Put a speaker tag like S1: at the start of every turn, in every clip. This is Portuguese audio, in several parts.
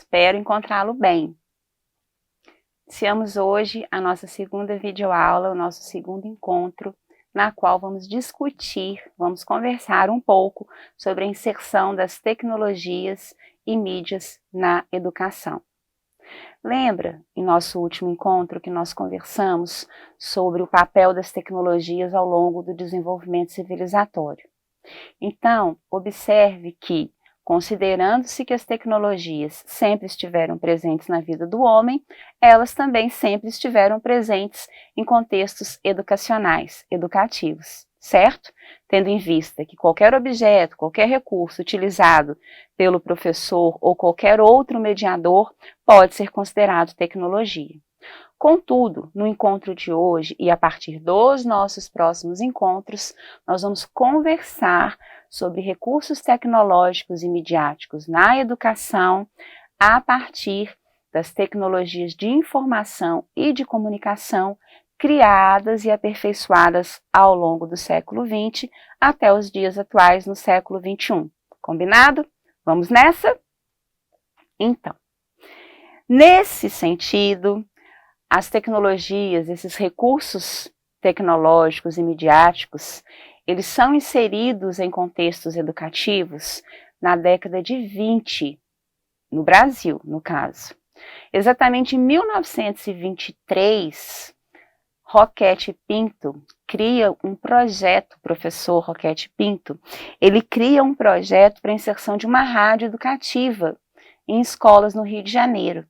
S1: espero encontrá-lo bem. Iniciamos hoje a nossa segunda videoaula, o nosso segundo encontro, na qual vamos discutir, vamos conversar um pouco sobre a inserção das tecnologias e mídias na educação. Lembra, em nosso último encontro, que nós conversamos sobre o papel das tecnologias ao longo do desenvolvimento civilizatório? Então, observe que, considerando-se que as tecnologias sempre estiveram presentes na vida do homem, elas também sempre estiveram presentes em contextos educacionais, educativos, certo? Tendo em vista que qualquer objeto, qualquer recurso utilizado pelo professor ou qualquer outro mediador pode ser considerado tecnologia. Contudo, no encontro de hoje e a partir dos nossos próximos encontros, nós vamos conversar sobre recursos tecnológicos e midiáticos na educação a partir das tecnologias de informação e de comunicação criadas e aperfeiçoadas ao longo do século XX até os dias atuais no século XXI. Combinado? Vamos nessa? Então, nesse sentido, as tecnologias, esses recursos tecnológicos e midiáticos, eles são inseridos em contextos educativos na década de 20, no Brasil, no caso. Exatamente em 1923, Roquete Pinto cria um projeto, o professor Roquete Pinto, ele cria um projeto para a inserção de uma rádio educativa em escolas no Rio de Janeiro.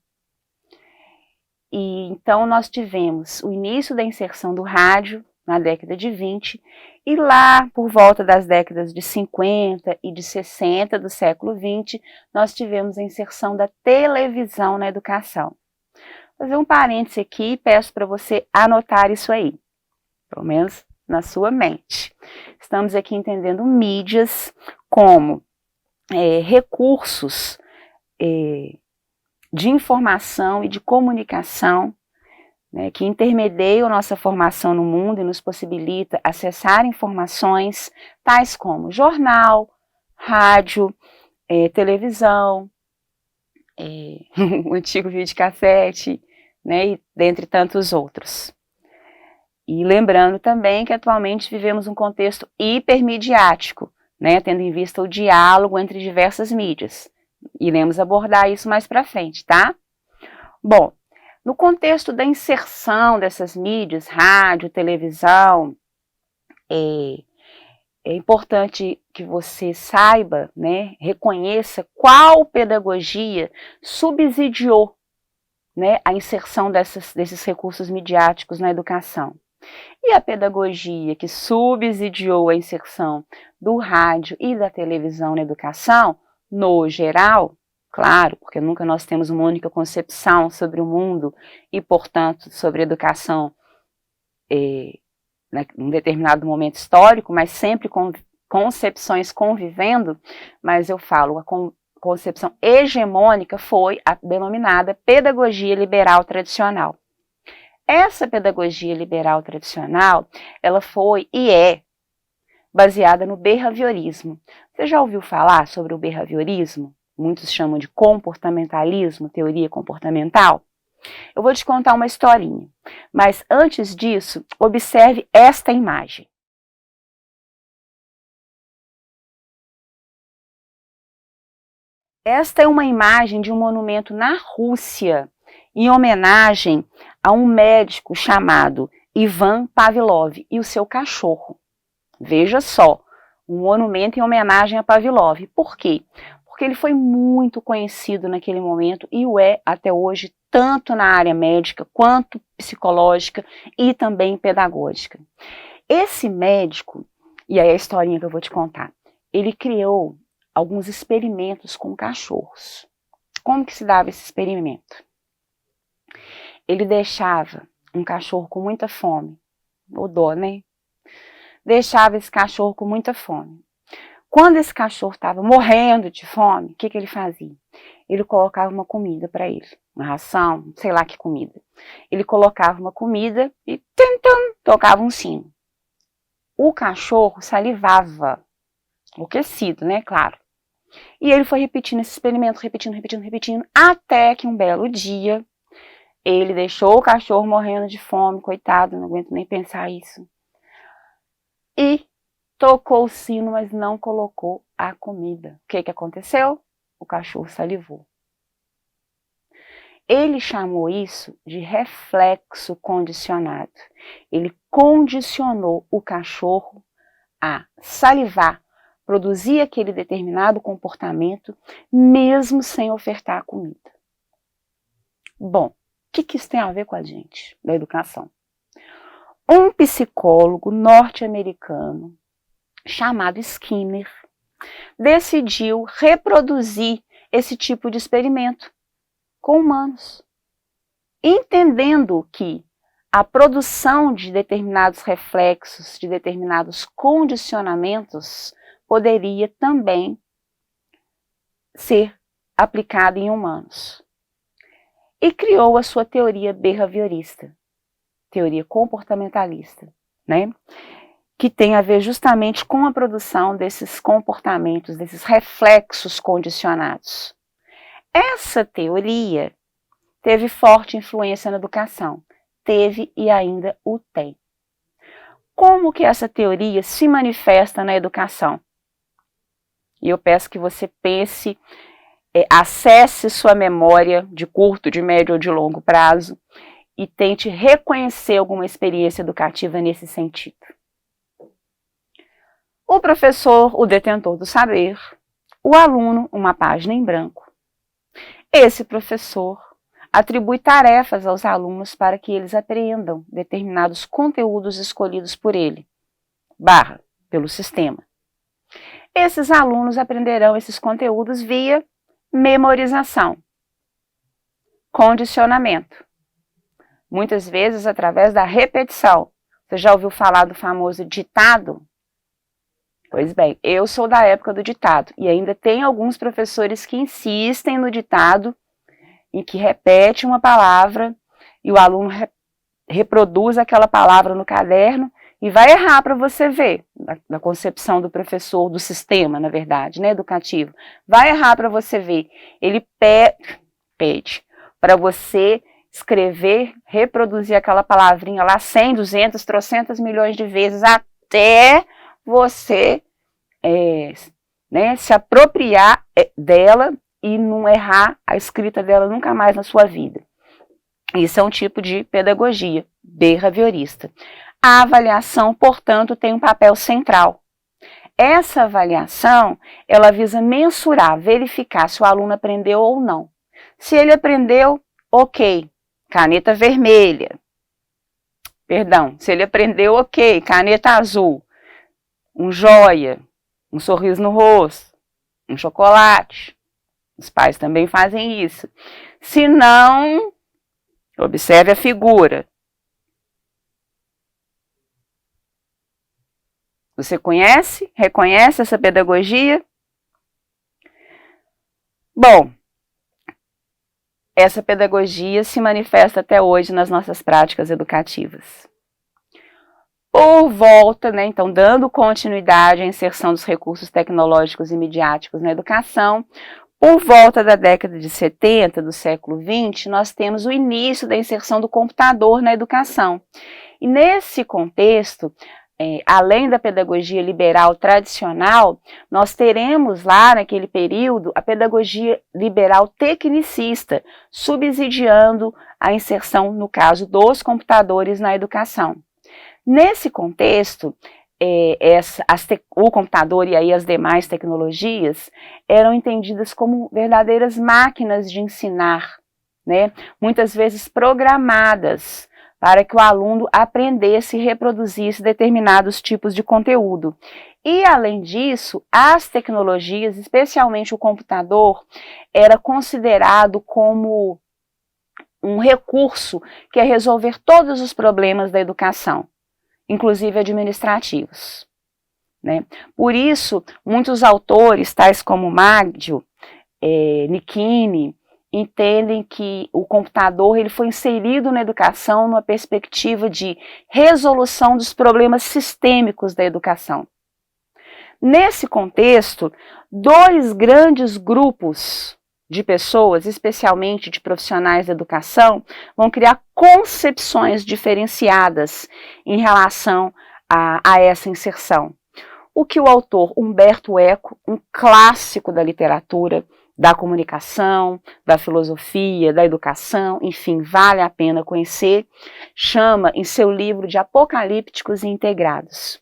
S1: E então nós tivemos o início da inserção do rádio na década de 20 e lá por volta das décadas de 50 e de 60 do século 20 nós tivemos a inserção da televisão na educação. Vou fazer um parêntese aqui e peço para você anotar isso aí, pelo menos na sua mente. Estamos aqui entendendo mídias como recursos de informação e de comunicação, né, que intermediam nossa formação no mundo e nos possibilita acessar informações tais como jornal, rádio, televisão, o antigo videocassete, né, e dentre tantos outros. E lembrando também que atualmente vivemos um contexto hipermediático, né, tendo em vista o diálogo entre diversas mídias. Iremos abordar isso mais para frente, tá? Bom, no contexto da inserção dessas mídias, rádio, televisão, é importante que você saiba, né, reconheça qual pedagogia subsidiou, né, a inserção desses recursos midiáticos na educação. E a pedagogia que subsidiou a inserção do rádio e da televisão na educação, no geral, claro, porque nunca nós temos uma única concepção sobre o mundo e, portanto, sobre a educação em um determinado momento histórico, mas sempre com concepções convivendo, mas eu falo, a concepção hegemônica foi a denominada pedagogia liberal tradicional. Essa pedagogia liberal tradicional, ela foi e é baseada no behaviorismo. Você já ouviu falar sobre o behaviorismo? Muitos chamam de comportamentalismo, teoria comportamental. Eu vou te contar uma historinha, mas antes disso, observe esta imagem. Esta é uma imagem de um monumento na Rússia, em homenagem a um médico chamado Ivan Pavlov e o seu cachorro. Veja só, um monumento em homenagem a Pavlov. Por quê? Porque ele foi muito conhecido naquele momento e o é até hoje, tanto na área médica quanto psicológica e também pedagógica. Esse médico, e aí a historinha que eu vou te contar, ele criou alguns experimentos com cachorros. Como que se dava esse experimento? Ele deixava um cachorro com muita fome, ou dó, né? Deixava esse cachorro com muita fome. Quando esse cachorro estava morrendo de fome, o que ele fazia? Ele colocava uma comida para ele, uma ração, sei lá que comida. Ele colocava uma comida e tocava um sino. O cachorro salivava, enlouquecido, né, claro. E ele foi repetindo esse experimento, repetindo, até que um belo dia ele deixou o cachorro morrendo de fome, coitado, não aguento nem pensar isso. E tocou o sino, mas não colocou a comida. O que aconteceu? O cachorro salivou. Ele chamou isso de reflexo condicionado. Ele condicionou o cachorro a salivar, produzir aquele determinado comportamento, mesmo sem ofertar a comida. Bom, o que isso tem a ver com a gente, da educação? Um psicólogo norte-americano chamado Skinner decidiu reproduzir esse tipo de experimento com humanos, entendendo que a produção de determinados reflexos, de determinados condicionamentos, poderia também ser aplicada em humanos. E criou a sua teoria behaviorista, teoria comportamentalista, né? Que tem a ver justamente com a produção desses comportamentos, desses reflexos condicionados. Essa teoria teve forte influência na educação, teve e ainda o tem. Como que essa teoria se manifesta na educação? E eu peço que você pense, acesse sua memória de curto, de médio ou de longo prazo e tente reconhecer alguma experiência educativa nesse sentido. O professor, o detentor do saber, o aluno, uma página em branco. Esse professor atribui tarefas aos alunos para que eles aprendam determinados conteúdos escolhidos por ele, pelo sistema. Esses alunos aprenderão esses conteúdos via memorização, condicionamento, muitas vezes através da repetição. Você já ouviu falar do famoso ditado? Pois bem, eu sou da época do ditado e ainda tem alguns professores que insistem no ditado, em que repete uma palavra e o aluno reproduz aquela palavra no caderno e vai errar para você ver, da concepção do professor, do sistema, na verdade, né, educativo. Vai errar para você ver. Ele pede para você escrever, reproduzir aquela palavrinha lá 100, 200, 300 milhões de vezes até você se apropriar dela e não errar a escrita dela nunca mais na sua vida. Isso é um tipo de pedagogia behaviorista. A avaliação, portanto, tem um papel central. Essa avaliação, ela visa mensurar, verificar se o aluno aprendeu ou não. Se ele aprendeu, ok, caneta vermelha. Perdão, se ele aprendeu, ok, caneta azul. Um joia, um sorriso no rosto, um chocolate. Os pais também fazem isso. Se não, observe a figura. Você conhece, reconhece essa pedagogia? Bom, essa pedagogia se manifesta até hoje nas nossas práticas educativas. Por volta, então, dando continuidade à inserção dos recursos tecnológicos e midiáticos na educação, por volta da década de 70 do século XX, nós temos o início da inserção do computador na educação. E nesse contexto, além da pedagogia liberal tradicional, nós teremos lá naquele período a pedagogia liberal tecnicista, subsidiando a inserção, no caso, dos computadores na educação. Nesse contexto, o computador e aí as demais tecnologias eram entendidas como verdadeiras máquinas de ensinar, né? Muitas vezes programadas para que o aluno aprendesse e reproduzisse determinados tipos de conteúdo. E, além disso, as tecnologias, especialmente o computador, era considerado como um recurso que ia resolver todos os problemas da educação, inclusive administrativos, né? Por isso, muitos autores, tais como Maggio, Nichini, entendem que o computador ele foi inserido na educação numa perspectiva de resolução dos problemas sistêmicos da educação. Nesse contexto, dois grandes grupos de pessoas, especialmente de profissionais da educação, vão criar concepções diferenciadas em relação a essa inserção. O que o autor Umberto Eco, um clássico da literatura, da comunicação, da filosofia, da educação, enfim, vale a pena conhecer, chama em seu livro de Apocalípticos e Integrados.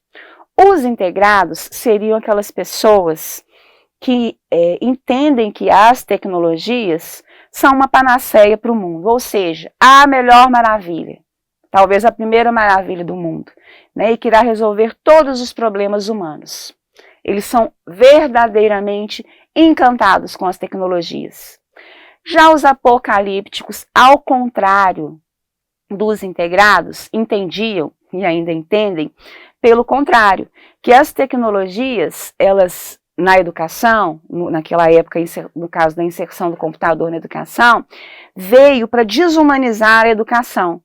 S1: Os integrados seriam aquelas pessoas que entendem que as tecnologias são uma panaceia para o mundo, ou seja, a melhor maravilha, talvez a primeira maravilha do mundo, né, e que irá resolver todos os problemas humanos. Eles são verdadeiramente encantados com as tecnologias. Já os apocalípticos, ao contrário dos integrados, entendiam e ainda entendem, pelo contrário, que as tecnologias, elas na educação, naquela época, no caso da inserção do computador na educação, veio para desumanizar a educação,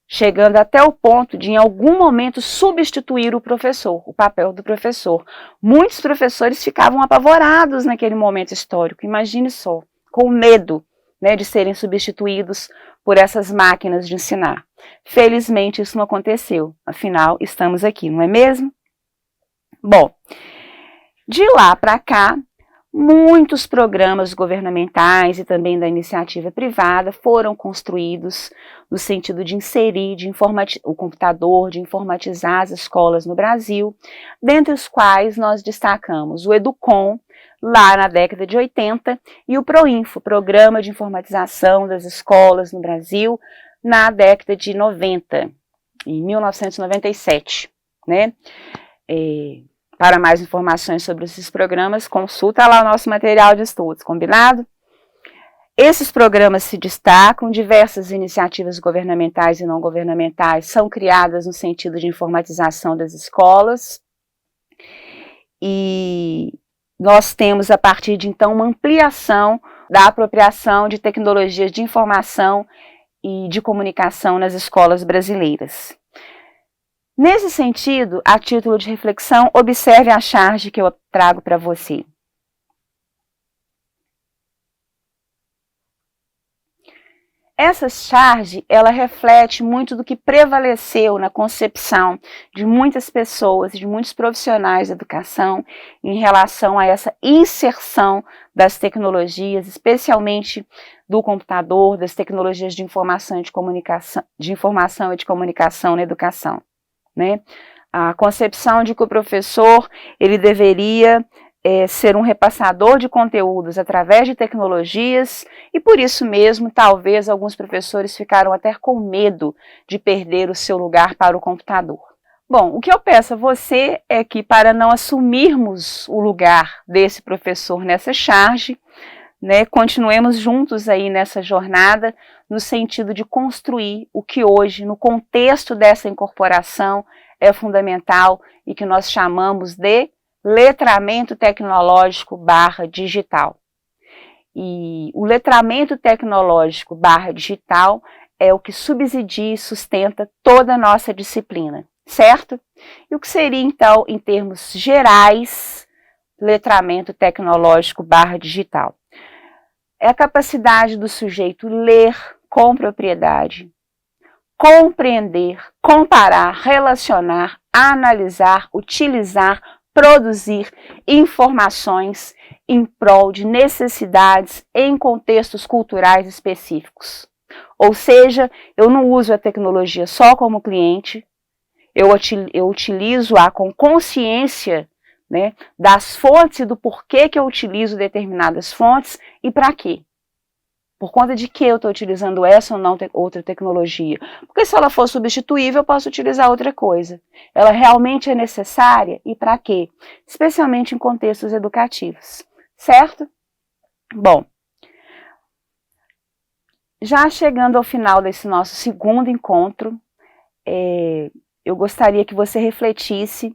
S1: chegando até o ponto de, em algum momento, substituir o professor, o papel do professor. Muitos professores ficavam apavorados naquele momento histórico, imagine só, com medo, né, de serem substituídos por essas máquinas de ensinar. Felizmente isso não aconteceu, afinal estamos aqui, não é mesmo? Bom, de lá para cá, muitos programas governamentais e também da iniciativa privada foram construídos no sentido de inserir o computador, de informatizar as escolas no Brasil, dentre os quais nós destacamos o Educom, lá na década de 80, e o Proinfo, Programa de Informatização das Escolas no Brasil, na década de 90, em 1997, né? Para mais informações sobre esses programas, consulta lá o nosso material de estudos, combinado? Esses programas se destacam, diversas iniciativas governamentais e não governamentais são criadas no sentido de informatização das escolas, e nós temos, a partir de então, uma ampliação da apropriação de tecnologias de informação e de comunicação nas escolas brasileiras. Nesse sentido, a título de reflexão, observe a charge que eu trago para você. Essa charge, ela reflete muito do que prevaleceu na concepção de muitas pessoas, de muitos profissionais da educação, em relação a essa inserção das tecnologias, especialmente do computador, das tecnologias de informação e de comunicação na educação, né? A concepção de que o professor ele deveria ser um repassador de conteúdos através de tecnologias, e por isso mesmo, talvez alguns professores ficaram até com medo de perder o seu lugar para o computador. Bom, o que eu peço a você é que, para não assumirmos o lugar desse professor nessa charge, né, continuemos juntos aí nessa jornada, no sentido de construir o que hoje, no contexto dessa incorporação, é fundamental e que nós chamamos de letramento tecnológico /digital. E o letramento tecnológico /digital é o que subsidia e sustenta toda a nossa disciplina, certo? E o que seria, então, em termos gerais, letramento tecnológico /digital? É a capacidade do sujeito ler com propriedade, compreender, comparar, relacionar, analisar, utilizar, produzir informações em prol de necessidades em contextos culturais específicos. Ou seja, eu não uso a tecnologia só como cliente, eu utilizo-a com consciência, né, das fontes e do porquê que eu utilizo determinadas fontes e para quê. Por conta de que eu estou utilizando essa ou não outra tecnologia? Porque se ela for substituível, eu posso utilizar outra coisa. Ela realmente é necessária e para quê? Especialmente em contextos educativos, certo? Bom, já chegando ao final desse nosso segundo encontro, eu gostaria que você refletisse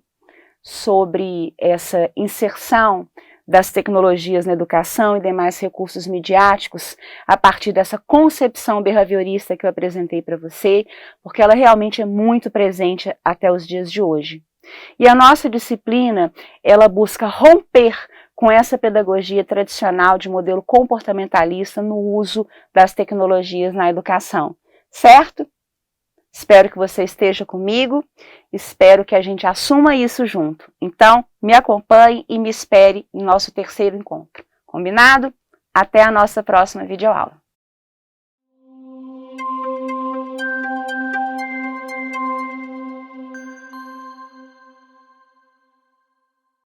S1: sobre essa inserção das tecnologias na educação e demais recursos midiáticos a partir dessa concepção behaviorista que eu apresentei para você, porque ela realmente é muito presente até os dias de hoje. E a nossa disciplina, ela busca romper com essa pedagogia tradicional de modelo comportamentalista no uso das tecnologias na educação, certo? Espero que você esteja comigo, espero que a gente assuma isso junto. Então, me acompanhe e me espere em nosso terceiro encontro. Combinado? Até a nossa próxima videoaula.